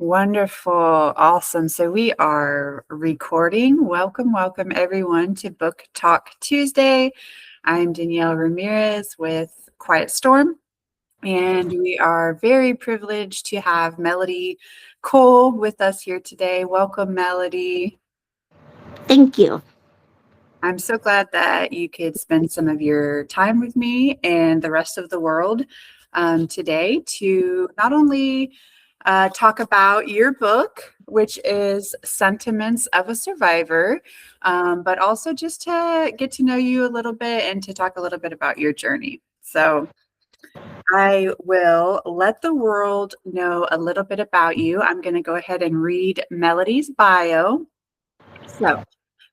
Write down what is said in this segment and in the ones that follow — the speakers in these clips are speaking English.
Wonderful. Awesome. So we are recording. Welcome, everyone to Book Talk Tuesday. I'm Danielle Ramirez with Quiet Storm, and we are very privileged to have Melody Cole with us here today. Welcome, Melody. Thank you. I'm so glad that you could spend some of your time with me and the rest of the world today to not only talk about your book, which is Sentiments of a Survivor, but also just to get to know you a little bit and to talk a little bit about your journey. So I will let the world know a little bit about you. I'm going to go ahead and read Melody's bio. So,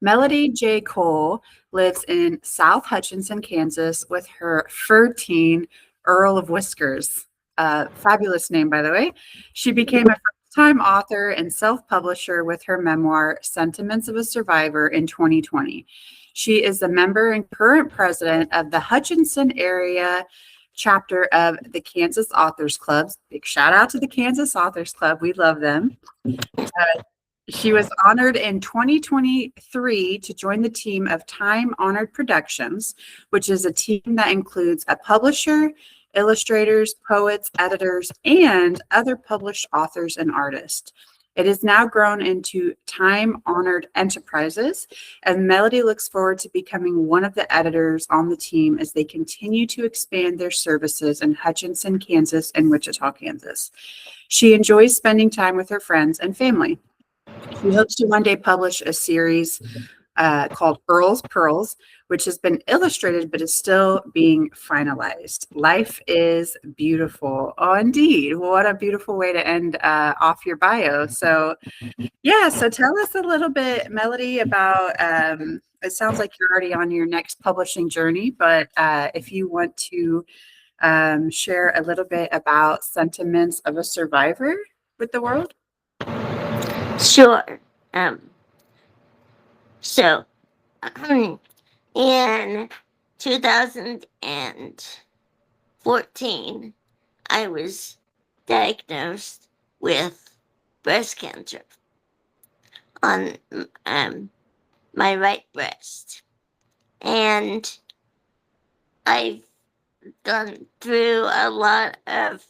Melody J. Cole lives in South Hutchinson, Kansas, with her fur teen, Earl of Whiskers. Fabulous name, by the way. She became a first-time author and self-publisher with her memoir, Sentiments of a Survivor, in 2020. She is a member and current president of the Hutchinson Area Chapter of the Kansas Authors Club. Big shout out to the Kansas Authors Club. We love them. She was honored in 2023 to join the team of Time Honored Productions, which is a team that includes a publisher, illustrators, poets, editors, and other published authors and artists. It has now grown into Time Honored Enterprises, and Melody looks forward to becoming one of the editors on the team as they continue to expand their services in Hutchinson, Kansas, and Wichita, Kansas. She enjoys spending time with her friends and family. She hopes to one day publish a series called Earl's Pearls, which has been illustrated but is still being finalized. Life is beautiful. Oh, indeed. What a beautiful way to end off your bio. So, so tell us a little bit, Melody, about it sounds like you're already on your next publishing journey, but if you want to share a little bit about Sentiments of a Survivor with the world. Sure. So, in 2014, I was diagnosed with breast cancer on my right breast. And I've gone through a lot of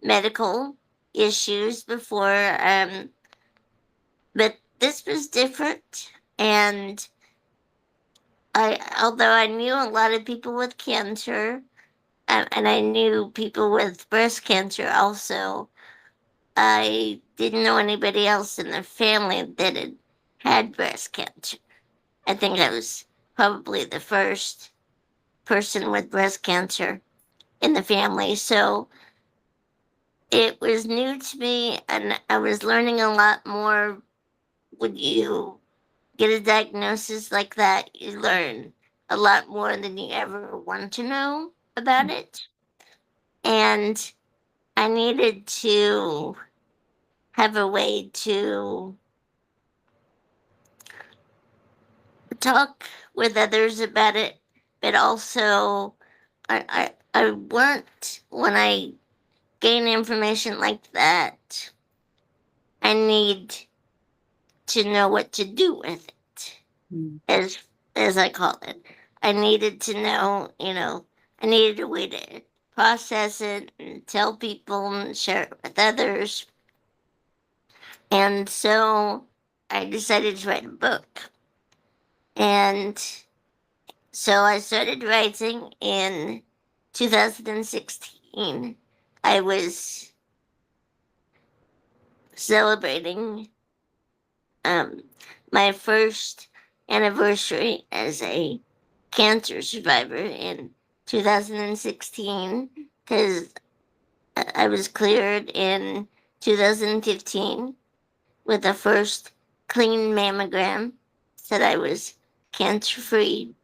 medical issues before, but this was different. And although I knew a lot of people with cancer, and I knew people with breast cancer also, I didn't know anybody else in the family that had breast cancer. I think I was probably the first person with breast cancer in the family. So it was new to me, and I was learning a lot more. When you get a diagnosis like that, you learn a lot more than you ever want to know about it. And I needed to have a way to talk with others about it, but also I want, when I gain information like that, I need to know what to do with it, as I call it. I needed to know, I needed a way to process it and tell people and share it with others. And so I decided to write a book. And so I started writing in 2016. I was celebrating my first anniversary as a cancer survivor in 2016, because I was cleared in 2015 with the first clean mammogram, said I was cancer free.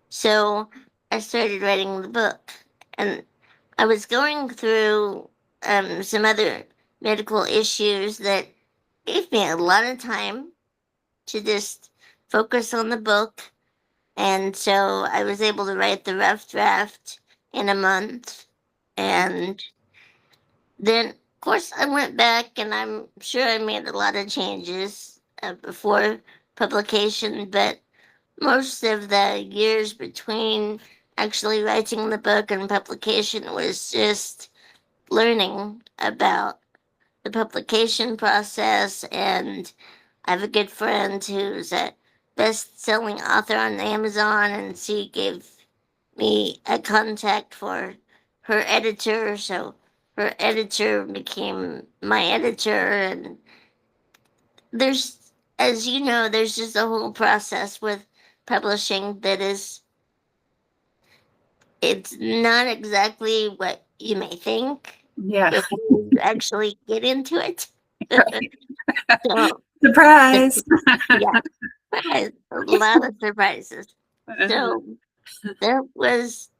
So I started writing the book, and I was going through some other medical issues that gave me a lot of time to just focus on the book. And so I was able to write the rough draft in a month. And then course, I went back and I'm sure I made a lot of changes before publication, but most of the years between actually writing the book and publication was just learning about the publication process. And I have a good friend who's a best-selling author on Amazon, and she gave me a contact for her editor, so her editor became my editor. And there's, as you know, there's just a whole process with publishing that is, it's not exactly what you may think Yeah. before you actually get into it. So, Surprise. yeah, a lot of surprises. So that was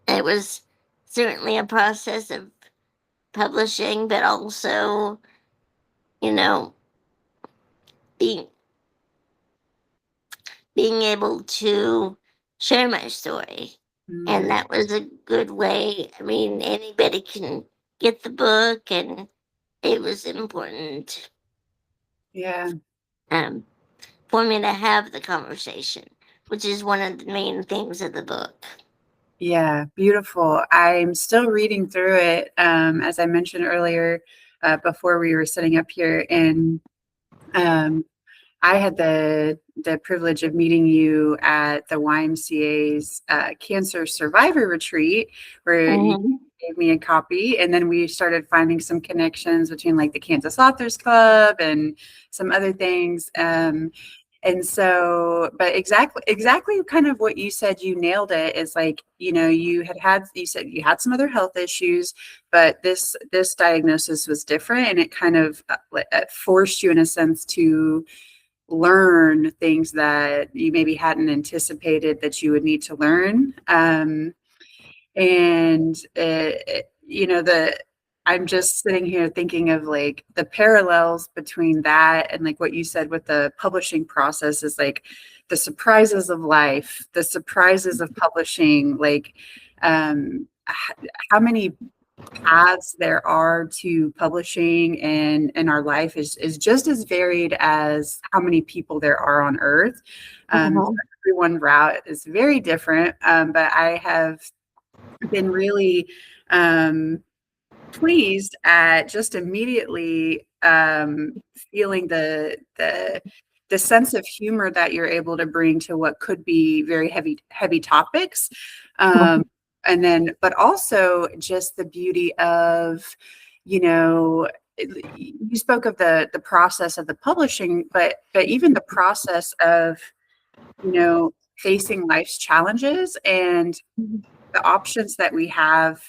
it was certainly a process of publishing, but also, you know, being being able to share my story. And Mm, that was a good way. I mean, anybody can get the book, and it was important yeah. um, for me to have the conversation, which is one of the main themes of the book. Yeah, beautiful. I'm still reading through it, as I mentioned earlier, before we were sitting up here, and um, I had the privilege of meeting you at the YMCA's Cancer Survivor Retreat, where you Mhm. gave me a copy, and then we started finding some connections between like the Kansas Authors Club and some other things. And so, but exactly kind of what you said, you nailed it. Is like, you said you had some other health issues, but this diagnosis was different, and it kind of forced you in a sense to learn things that you maybe hadn't anticipated that you would need to learn. And the I'm just sitting here thinking of like the parallels between that and like what you said with the publishing process is like the surprises of life, the surprises of publishing, like how many paths there are to publishing, and our life is just as varied as how many people there are on earth. So Mhm. everyone route is very different, but I have been really um, pleased at just immediately feeling the sense of humor that you're able to bring to what could be very heavy topics. Um, and then, but also just the beauty of, you know, you spoke of the process of the publishing, but even the process of, facing life's challenges and the options that we have,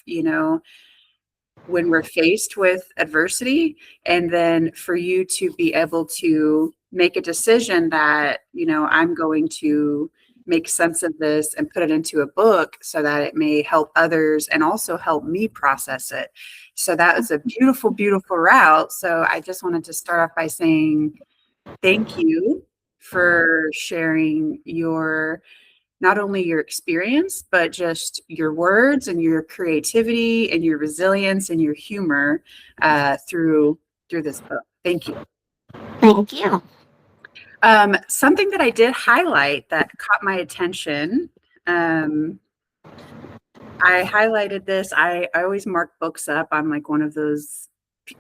when we're faced with adversity, and then for you to be able to make a decision that, I'm going to make sense of this and put it into a book so that it may help others and also help me process it. So that was a beautiful, beautiful route. So I just wanted to start off by saying thank you for sharing your not only your experience, but just your words and your creativity and your resilience and your humor through this book. Thank you. Thank you. Something that I did highlight that caught my attention. I highlighted this. I always mark books up. I'm like one of those,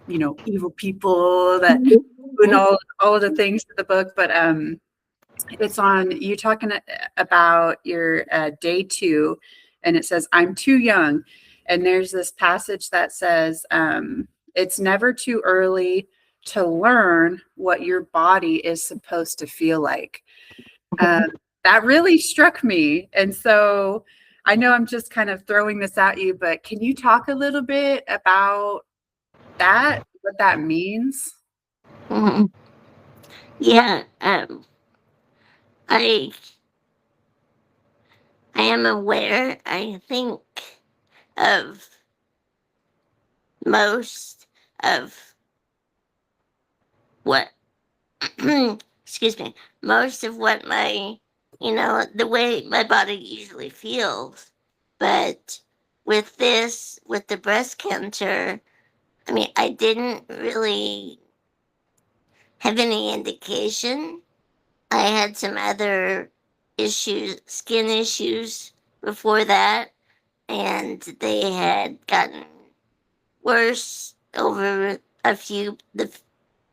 evil people that doing all of the things to the book, but it's on you talking about your day 2, and it says, I'm too young. And there's this passage that says, it's never too early to learn what your body is supposed to feel like. Um, that really struck me. And so I know I'm just kind of throwing this at you, but can you talk a little bit about that, what that means? Mhm. Yeah, I I am aware. I think of most of what excuse me, most of what the way my body usually feels. But with the breast cancer, I mean, I didn't really have any indication. I had some other issues, skin issues before that, and they had gotten worse over the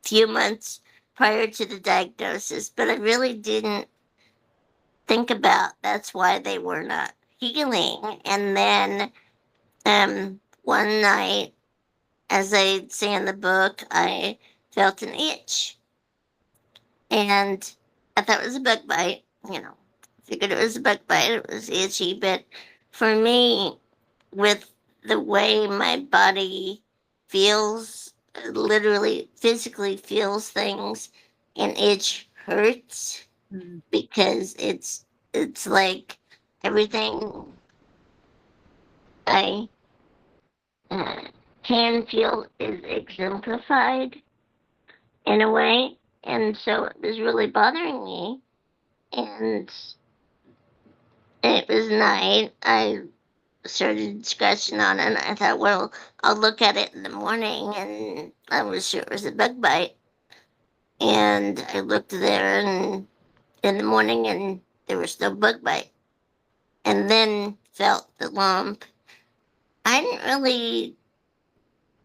few months prior to the diagnosis, but I really didn't think about that's why they were not healing. And then one night, as I say in the book, I felt an itch, and I thought it was a bug bite. You know, figured it was a bug bite. It was itchy, but for me, with the way my body feels, literally physically feels things, and itch hurts Mm. because it's like everything I uh, can feel is exemplified in a way, and so it was really bothering me. And it was night. I started scratching on it, and I thought, well, I'll look at it in the morning, and I was sure it was a bug bite. And I looked there and in the morning, and there was no bug bite. And then felt the lump. I hadn't really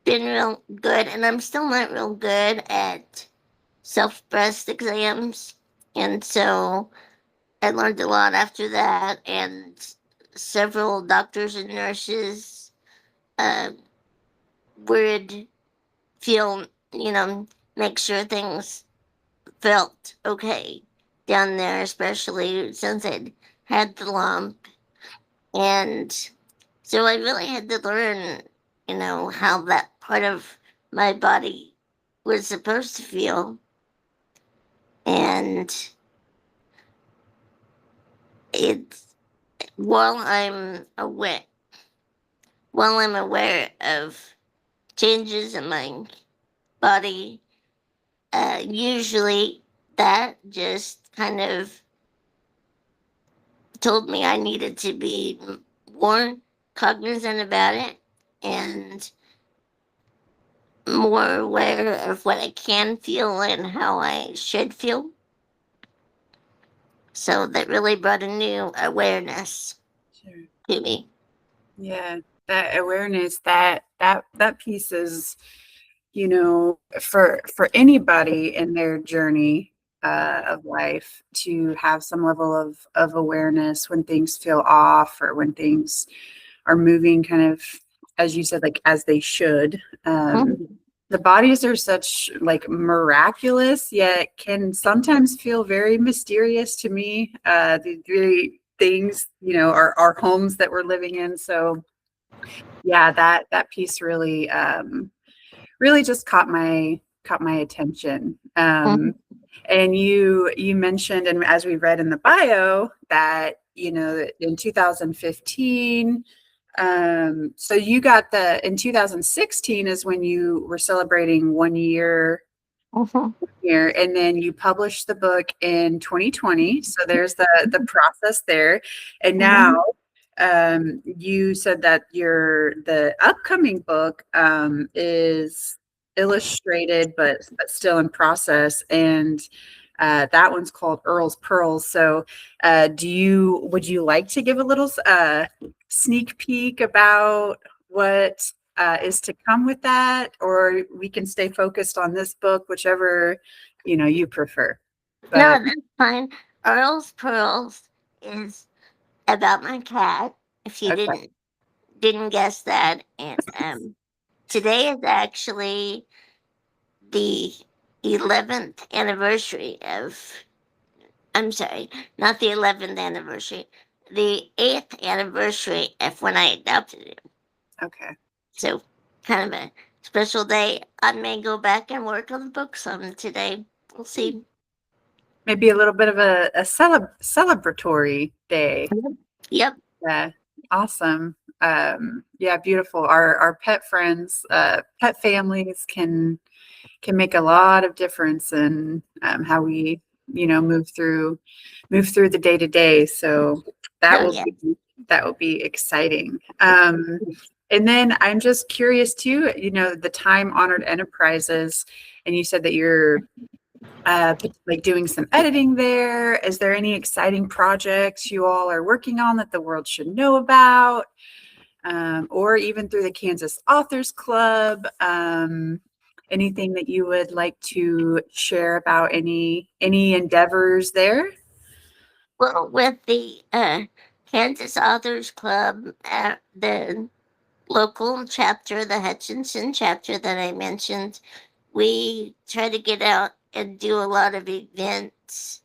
been real good, and I'm still not real good at self breast exams. And so I learned a lot after that, and several doctors and nurses uh, would feel, you know, make sure things felt okay down there, especially since I'd had the lump. And so I really had to learn, how that part of my body was supposed to feel. And it's while I'm aware of changes in my body, usually that just kind of told me I needed to be more cognizant about it and more aware of what I can feel and how I should feel. So that really brought a new awareness Sure. to me. Yeah, that awareness, that piece is, for anybody in their journey of life to have some level of awareness when things feel off or when things are moving kind of, as you said, like as they should. Mhm. The bodies are such like miraculous, yet can sometimes feel very mysterious to me. The very things, our homes that we're living in. So yeah, that piece really just caught my attention. Mhm. And you mentioned, and as we read in the bio, that in 2015, so you got in 2016 is when you were celebrating 1 year Mhm. here, and then you published the book in 2020. So there's the process there. And now Mhm. you said that the upcoming book is illustrated but still in process, and that one's called Earl's Pearls. So would you like to give a little sneak peek about what is to come with that, or we can stay focused on this book, whichever you prefer. No, But that's fine. Earl's Pearls is about my cat. If you okay. didn't guess that, and today is actually the 11th anniversary of. I'm sorry, not the 11th anniversary, the 8th anniversary of when I adopted him. Okay. So, kind of a special day. I may go back and work on the book some today. We'll see. Maybe a little bit of a celebratory day. Yep. Yeah, awesome. Yeah, beautiful. Our pet friends, pet families can make a lot of difference in how we, move through the day to day. So that Oh, will yeah. be that will be exciting. And then I'm just curious too, the time-honored enterprises, and you said that you're like doing some editing there. Is there any exciting projects you all are working on that the world should know about? Or even through the Kansas Authors Club, anything that you would like to share about any endeavors there? Well, with the Kansas Authors Club, the local chapter, the Hutchinson chapter that I mentioned, we try to get out and do a lot of events.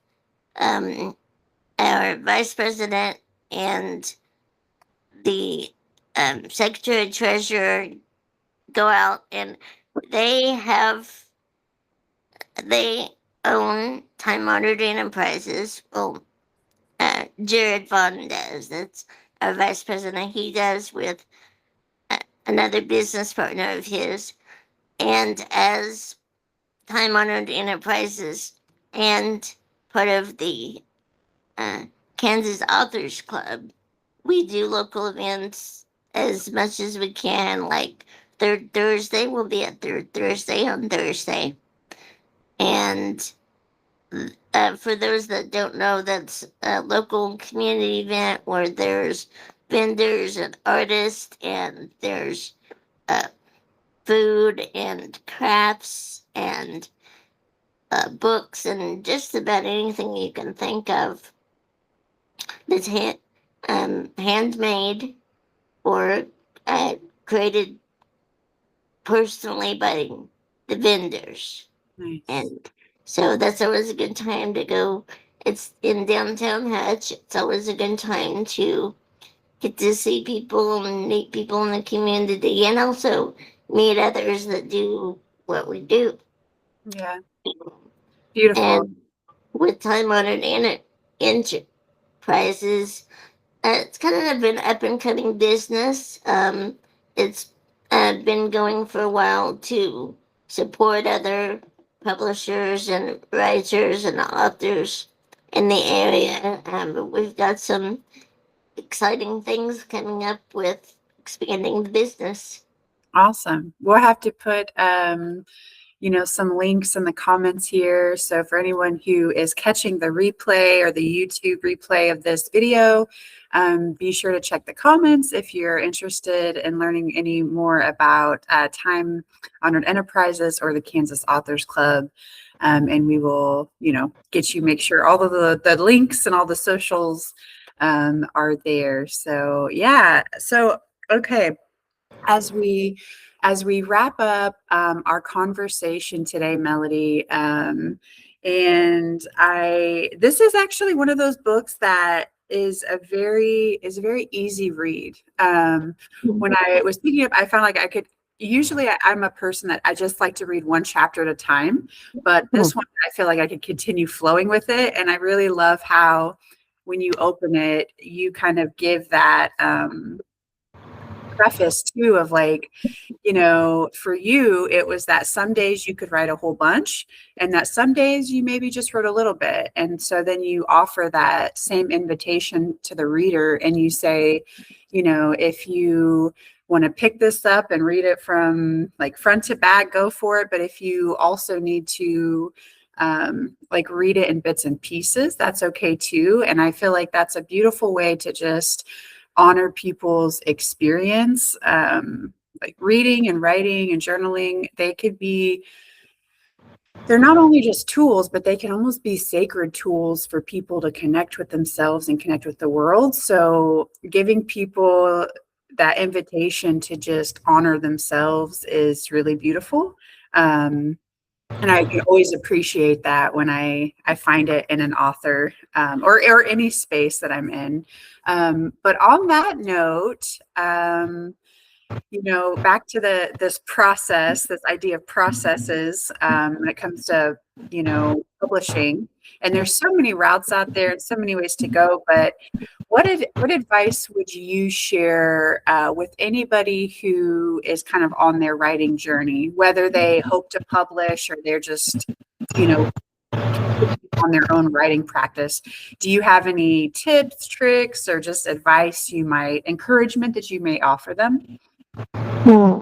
Our vice president and the secretary treasurer go out, and they have they own time honored enterprises. Well, Jared Vaughn does. That's our vice president. He does with another business partner of his, and as time honored enterprises and part of the uh, Kansas Authors Club, we do local events as much as we can. Like Third Thursday, we'll be at Third Thursday on Thursday. And for those that don't know, that's a local community event where there's vendors and artists, and there's uh, food and crafts and books and just about anything you can think of that's handmade or created personally by the vendors. Nice. And so that's always a good time to go. It's in downtown Hutch. It's always a good time to get to see people and meet people in the community, and also meet others that do what we do. Yeah. Beautiful. And with time honored enterprises, it's kind of an up and coming business. It's been going for a while to support other publishers and writers and authors in the area. We've got some exciting things coming up with expanding the business. Awesome. We'll have to put some links in the comments here. So for anyone who is catching the replay or the YouTube replay of this video, be sure to check the comments if you're interested in learning any more about Time Honored Enterprises or the Kansas Authors Club. And we will, make sure all of the links and all the socials are there. So yeah. So, okay. As we wrap up our conversation today, Melody, this is actually one of those books that is a very easy read. When I was thinking of, I found like I could. Usually, I'm a person that I just like to read one chapter at a time, but this one I feel like I could continue flowing with it, and I really love how when you open it, you kind of give that. Preface too of like, for you, it was that some days you could write a whole bunch and that some days you maybe just wrote a little bit. And so then you offer that same invitation to the reader and you say, if you want to pick this up and read it from like front to back, go for it. But if you also need to like read it in bits and pieces, that's okay too. And I feel like that's a beautiful way to just honor people's experience. Like reading and writing and journaling, they're not only just tools, but they can almost be sacred tools for people to connect with themselves and connect with the world. So giving people that invitation to just honor themselves is really beautiful. And I can always appreciate that when I find it in an author or any space that I'm in. But on that note, back to this process, this idea of processes when it comes to, publishing. And there's so many routes out there and so many ways to go. But what advice would you share with anybody who is kind of on their writing journey, whether they hope to publish or they're just, on their own writing practice? Do you have any tips, tricks, or just advice encouragement that you may offer them? Hmm.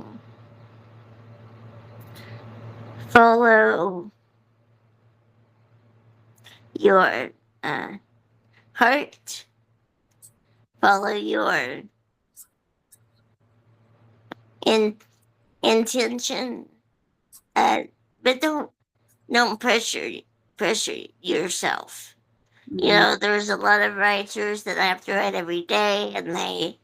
Follow your uh, heart. Follow your in- intention. Uh, but don't pressure yourself. You Mhm. know, there's a lot of writers that I have to write every day, and they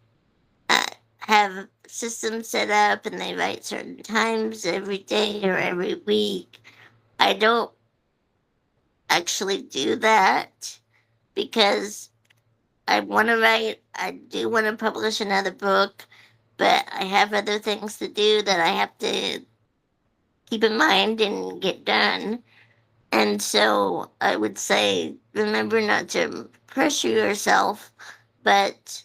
uh, have systems set up, and they write certain times every day or every week. I don't actually do that because I want to write. I do want to publish another book, but I have other things to do that I have to keep in mind and get done. And so I would say remember not to pressure yourself, but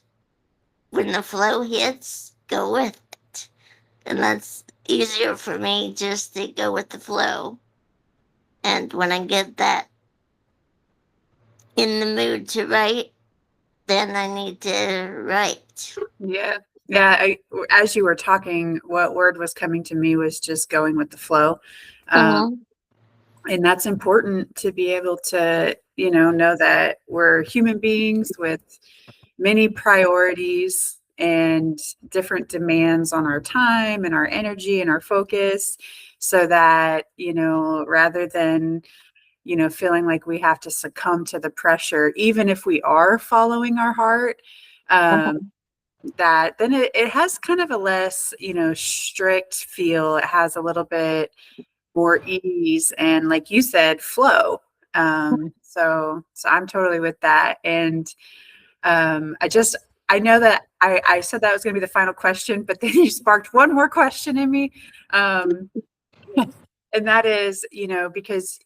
when the flow hits, go with it. And that's easier for me just to go with the flow. And when I get that in the mood to write, then I need to write. Yeah. Yeah. As you were talking, what word was coming to me was just going with the flow. Um, Mm-hmm. and that's important to be able to, know that we're human beings with many priorities and different demands on our time and our energy and our focus, so that, rather than, feeling like we have to succumb to the pressure, even if we are following our heart, um, Mm-hmm. that then it has kind of a less, strict feel. It has a little bit more ease and, like you said, flow. So I'm totally with that. And I know that I said that was going to be the final question, but then you sparked one more question in me. Um, and that is, because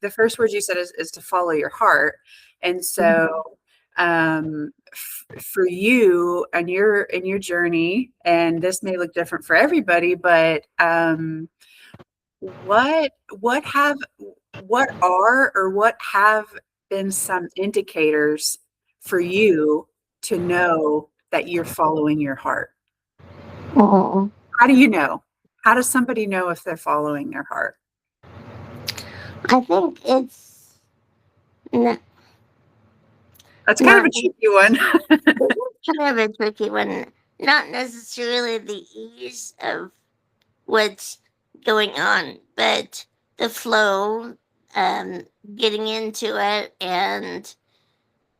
the first word you said is to follow your heart. And so, for you and your journey, and this may look different for everybody, but what what have what are or what have been some indicators for you to know that you're following your heart? Mm-hmm. How do you know? How does somebody know if they're following their heart? I think it's not, That's kind of not a tricky one. kind of a tricky one. Not necessarily the ease of what's going on, but the flow, um, getting into it, and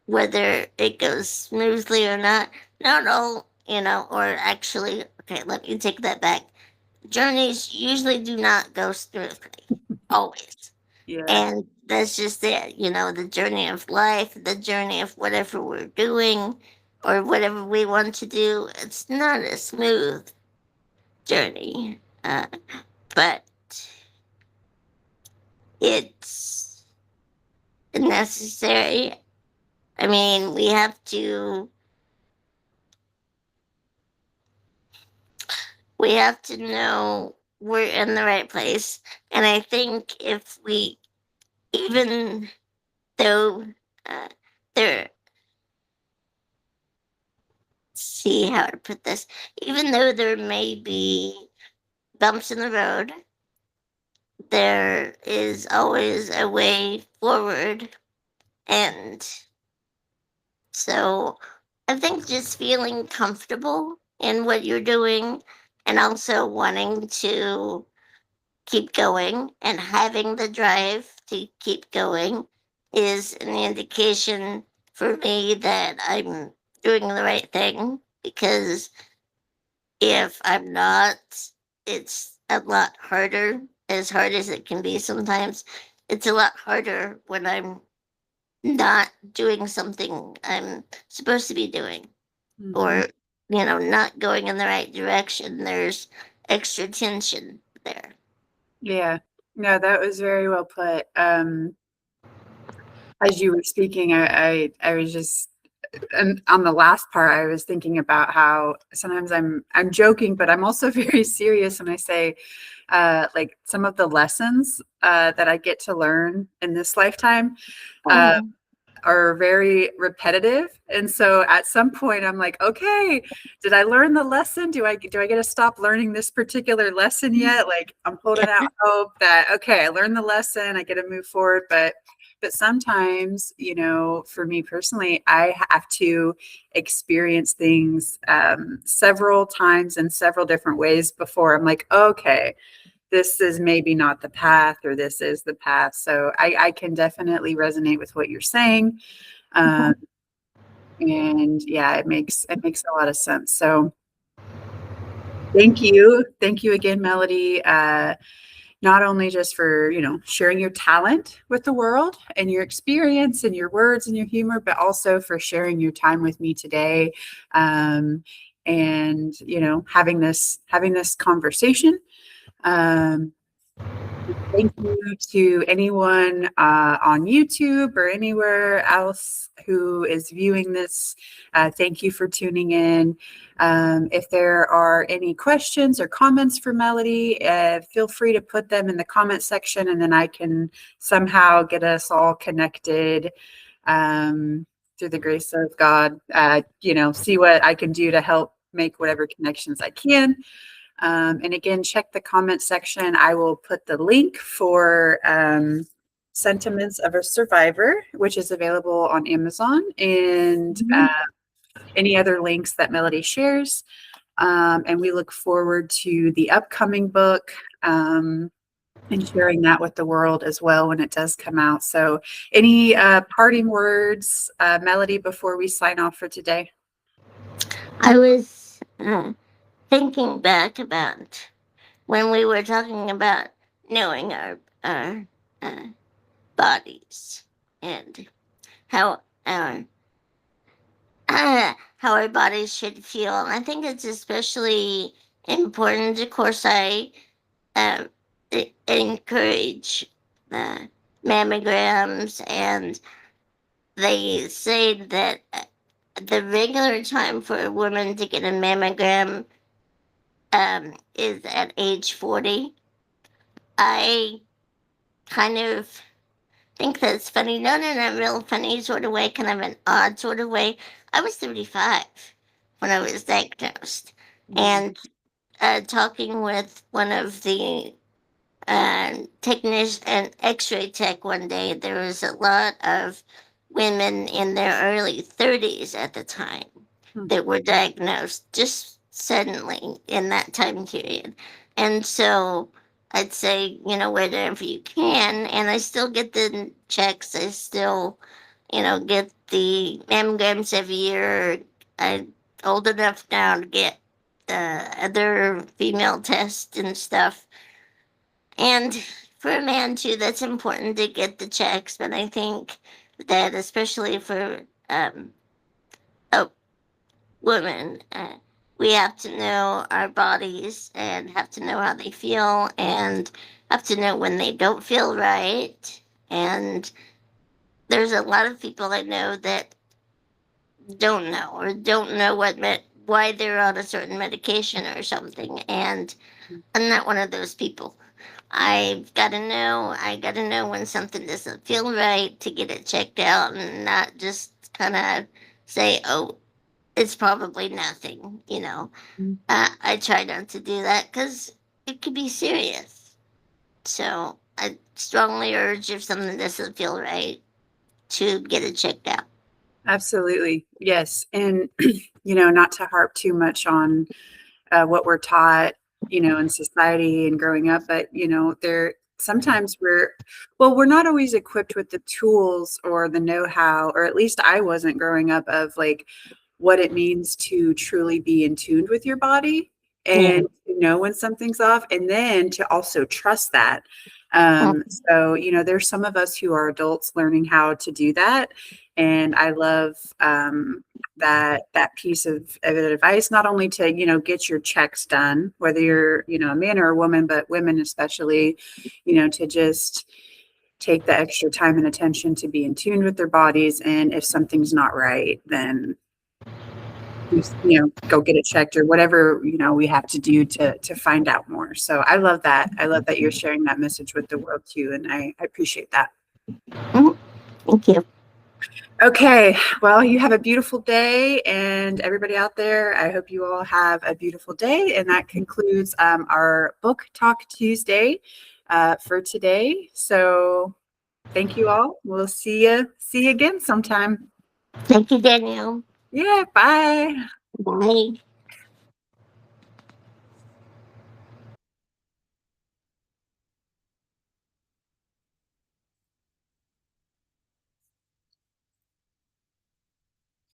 whether it goes smoothly or not. Not all, or actually, okay, let me take that back. Journeys usually do not go smoothly, always. Yeah. And that's just it, the journey of life, the journey of whatever we're doing or whatever we want to do. It's not a smooth journey, but it's necessary. I mean, we have to know we're in the right place. And I think if we, even though uh, there, see how to put this, even though there may be bumps in the road, there is always a way forward. And so I think just feeling comfortable in what you're doing and also wanting to keep going and having the drive to keep going is an indication for me that I'm doing the right thing, because if I'm not, it's a lot harder, as hard as it can be sometimes. It's a lot harder when I'm not doing something I'm supposed to be doing, Mhm. or, not going in the right direction. There's extra tension there. Yeah. No, that was very well put. As you were speaking, I was just, and on the last part, I was thinking about how sometimes I'm joking, but I'm also very serious when I say, like, some of the lessons that I get to learn in this lifetime. Uh, Mhm. are very repetitive. And so at some point I'm like, okay, did I learn the lesson? Do I get to stop learning this particular lesson yet? Like, I'm holding out hope that, okay, I learned the lesson, I get to move forward. But sometimes, for me personally, I have to experience things several times in several different ways before I'm like, okay, this is maybe not the path, or this is the path. So I can definitely resonate with what you're saying. And yeah, it makes a lot of sense. So thank you again, Melody. Not only just for, sharing your talent with the world and your experience and your words and your humor, but also for sharing your time with me today. And, having this conversation. Thank you to anyone on YouTube or anywhere else who is viewing this. Thank you for tuning in. If there are any questions or comments for Melody, feel free to put them in the comment section, and then I can somehow get us all connected through the grace of God. See what I can do to help make whatever connections I can. And again, check the comment section. I will put the link for Sentiments of a Survivor, which is available on Amazon, and any other links that Melody shares. And we look forward to the upcoming book and sharing that with the world as well when it does come out. So any parting words, Melody, before we sign off for today? I was thinking back about when we were talking about knowing our bodies and how our how our bodies should feel. And I think it's especially important. Of course, I encourage mammograms, and they say that the regular time for a woman to get a mammogram is at age 40. I kind of think that's funny, not in a real funny sort of way, kind of an odd sort of way. I was 35 when I was diagnosed, and talking with one of the technician and X-ray tech one day, there was a lot of women in their early 30s at the time that were diagnosed just suddenly in that time period. And so I'd say, wherever you can, and I still get the checks. I still, get the mammograms every year. I'm old enough now to get the other female tests and stuff. And for a man too, that's important to get the checks. But I think that especially for a woman, we have to know our bodies and have to know how they feel, and have to know when they don't feel right. And there's a lot of people I know that don't know, or don't know why they're on a certain medication or something. And I'm not one of those people. I gotta know when something doesn't feel right to get it checked out, and not just kind of say, oh, it's probably nothing. I try not to do that because it could be serious. So I strongly urge, if something doesn't feel right, to get it checked out. Absolutely. Yes. And, not to harp too much on what we're taught, in society and growing up, but, sometimes we're not always equipped with the tools or the know-how, or at least I wasn't growing up, of like what it means to truly be in tune with your body and to know when something's off, and then to also trust that. So, there's some of us who are adults learning how to do that. And I love that piece of advice, not only to, get your checks done, whether you're, a man or a woman, but women especially, to just take the extra time and attention to be in tune with their bodies. And if something's not right, then go get it checked, or whatever, we have to do to find out more. So I love that. I love that you're sharing that message with the world too. And I appreciate that. Thank you. Okay, well, you have a beautiful day, and everybody out there, I hope you all have a beautiful day. And that concludes our Book Talk Tuesday for today. So thank you all. We'll see you again sometime. Thank you, Danielle. Yeah, bye. Bye.